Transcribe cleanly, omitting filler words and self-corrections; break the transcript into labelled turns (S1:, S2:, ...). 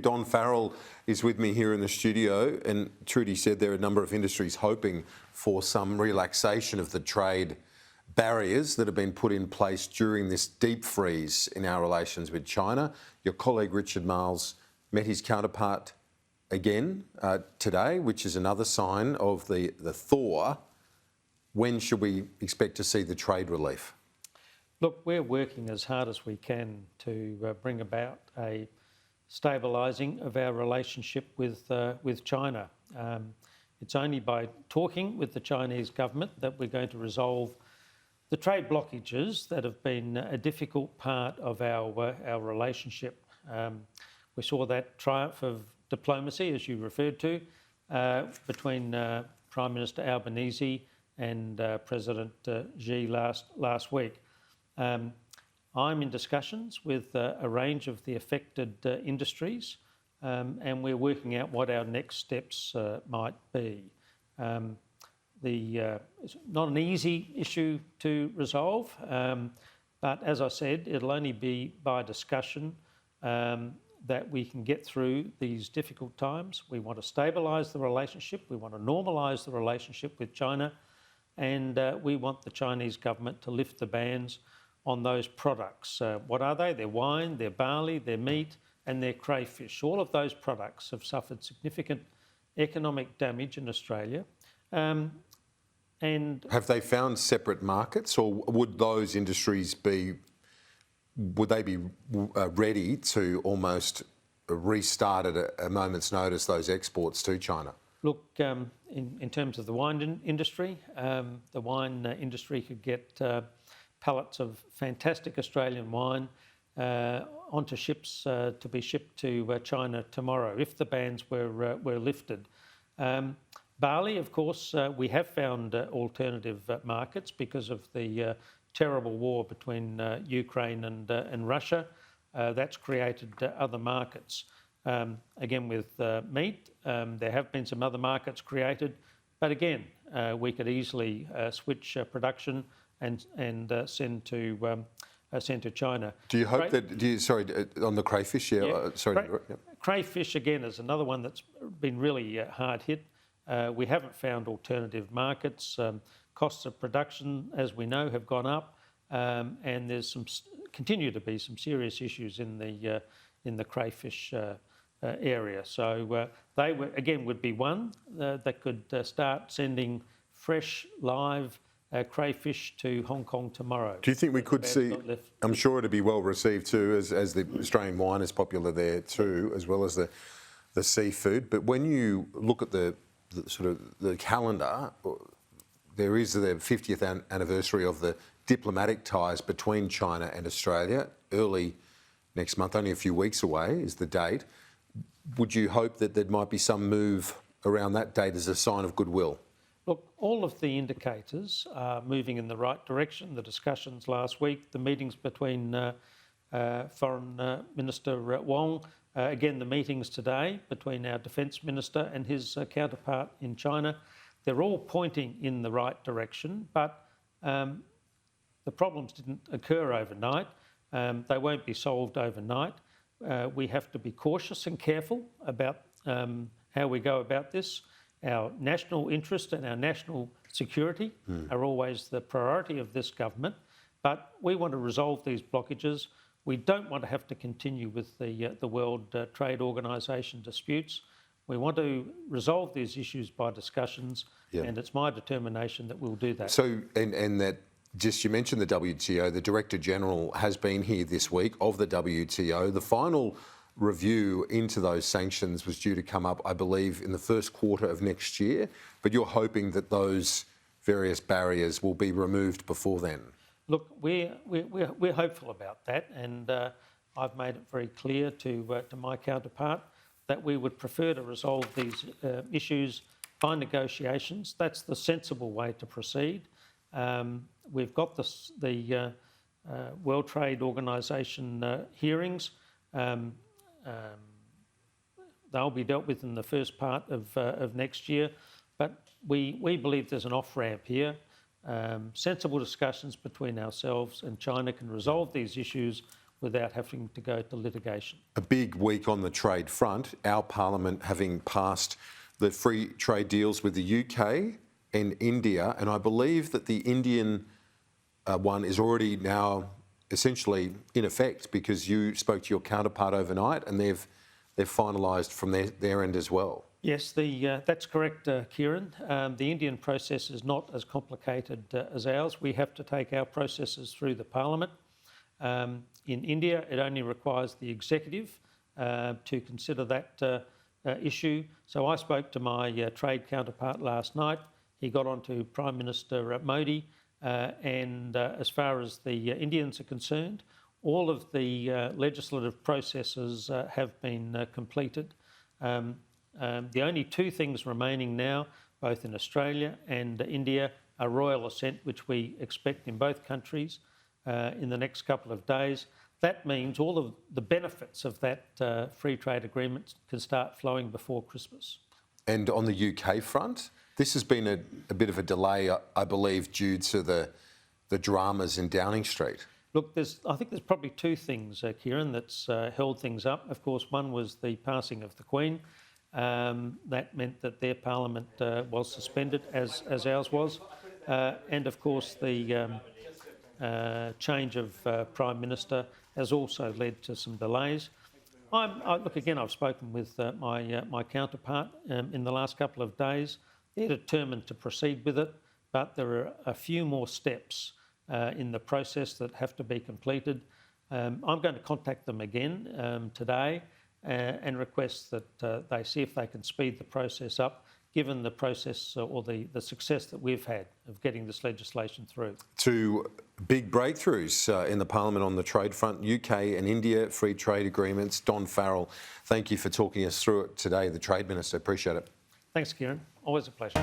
S1: Don Farrell is with me here in the studio, and Trudy said there are a number of industries hoping for some relaxation of the trade barriers that have been put in place during this deep freeze in our relations with China. Your colleague Richard Marles met his counterpart again today, which is another sign of the thaw. When should we expect to see the trade relief?
S2: Look, we're working as hard as we can to bring about a stabilising of our relationship with China. It's only by talking with the Chinese government that we're going to resolve the trade blockages that have been a difficult part of our relationship. We saw that triumph of diplomacy, as you referred to, between Prime Minister Albanese and President Xi last week. I'm in discussions with a range of the affected industries, and we're working out what our next steps might be. It's not an easy issue to resolve, but as I said, it'll only be by discussion that we can get through these difficult times. We want to stabilise the relationship, we want to normalise the relationship with China, and we want the Chinese government to lift the bans on those products. What are they? They're wine, they're barley, they're meat, and they're crayfish. All of those products have suffered significant economic damage in Australia. And
S1: have they found separate markets, or would those industries be ready to almost restart at a moment's notice those exports to China?
S2: Look, in terms of the wine industry, the wine industry could get pallets of fantastic Australian wine onto ships to be shipped to China tomorrow if the bans were lifted. Barley, of course, we have found alternative markets because of the terrible war between Ukraine and Russia. That's created other markets. Again, with meat, there have been some other markets created, but again, we could easily switch production and send to China.
S1: Do you hope on the crayfish?
S2: Crayfish again is another one that's been really hard hit. We haven't found alternative markets. Costs of production, as we know, have gone up, and there's continue to be some serious issues in the crayfish area. So they would be one that could start sending fresh, live crayfish to Hong Kong tomorrow.
S1: Do you think we could see? I'm sure it'd be well received too, as the Australian wine is popular there too, as well as the seafood. But when you look at the calendar, there is the 50th anniversary of the diplomatic ties between China and Australia. Early next month, only a few weeks away is the date. Would you hope that there might be some move around that date as a sign of goodwill?
S2: Look, all of the indicators are moving in the right direction. The discussions last week, the meetings between Foreign Minister Wong, again the meetings today between our Defence Minister and his counterpart in China, they're all pointing in the right direction, but the problems didn't occur overnight. They won't be solved overnight. We have to be cautious and careful about how we go about this. Our national interest and our national security are always the priority of this government, but we want to resolve these blockages. We don't want to have to continue with the World Trade Organization disputes. We want to resolve these issues by discussions, and it's my determination that we'll do that.
S1: So, and that, just you mentioned the WTO, the Director General has been here this week of the WTO. The final review into those sanctions was due to come up, I believe, in the first quarter of next year, but you're hoping that those various barriers will be removed before then?
S2: Look, we're hopeful about that, and I've made it very clear to my counterpart that we would prefer to resolve these issues by negotiations. That's the sensible way to proceed. We've got the World Trade Organization hearings. They'll be dealt with in the first part of next year, but we believe there's an off-ramp here. Sensible discussions between ourselves and China can resolve these issues without having to go to litigation.
S1: A big week on the trade front, our parliament having passed the free trade deals with the UK and India, and I believe that the Indian one is already now essentially in effect because you spoke to your counterpart overnight and they've finalised from their end as well.
S2: Yes, that's correct, Kieran. The Indian process is not as complicated as ours. We have to take our processes through the Parliament. In India, it only requires the executive to consider that issue. So I spoke to my trade counterpart last night. He got on to Prime Minister Modi, and as far as the Indians are concerned, all of the legislative processes have been completed. The only two things remaining now, both in Australia and India, are royal assent, which we expect in both countries in the next couple of days. That means all of the benefits of that free trade agreement can start flowing before Christmas.
S1: And on the UK front, this has been a bit of a delay, I believe, due to the dramas in Downing Street.
S2: Look, I think there's probably two things, Kieran, that's held things up. Of course, one was the passing of the Queen. That meant that their parliament was suspended, as ours was. And of course, the change of Prime Minister has also led to some delays. Look, again, I've spoken with my counterpart in the last couple of days. They're determined to proceed with it, but there are a few more steps in the process that have to be completed. I'm going to contact them again today and request that they see if they can speed the process up, given the process or the success that we've had of getting this legislation through.
S1: Two big breakthroughs in the Parliament on the trade front, UK and India free trade agreements. Don Farrell, thank you for talking us through it today, the Trade Minister. Appreciate it.
S2: Thanks, Kieran. Always a pleasure.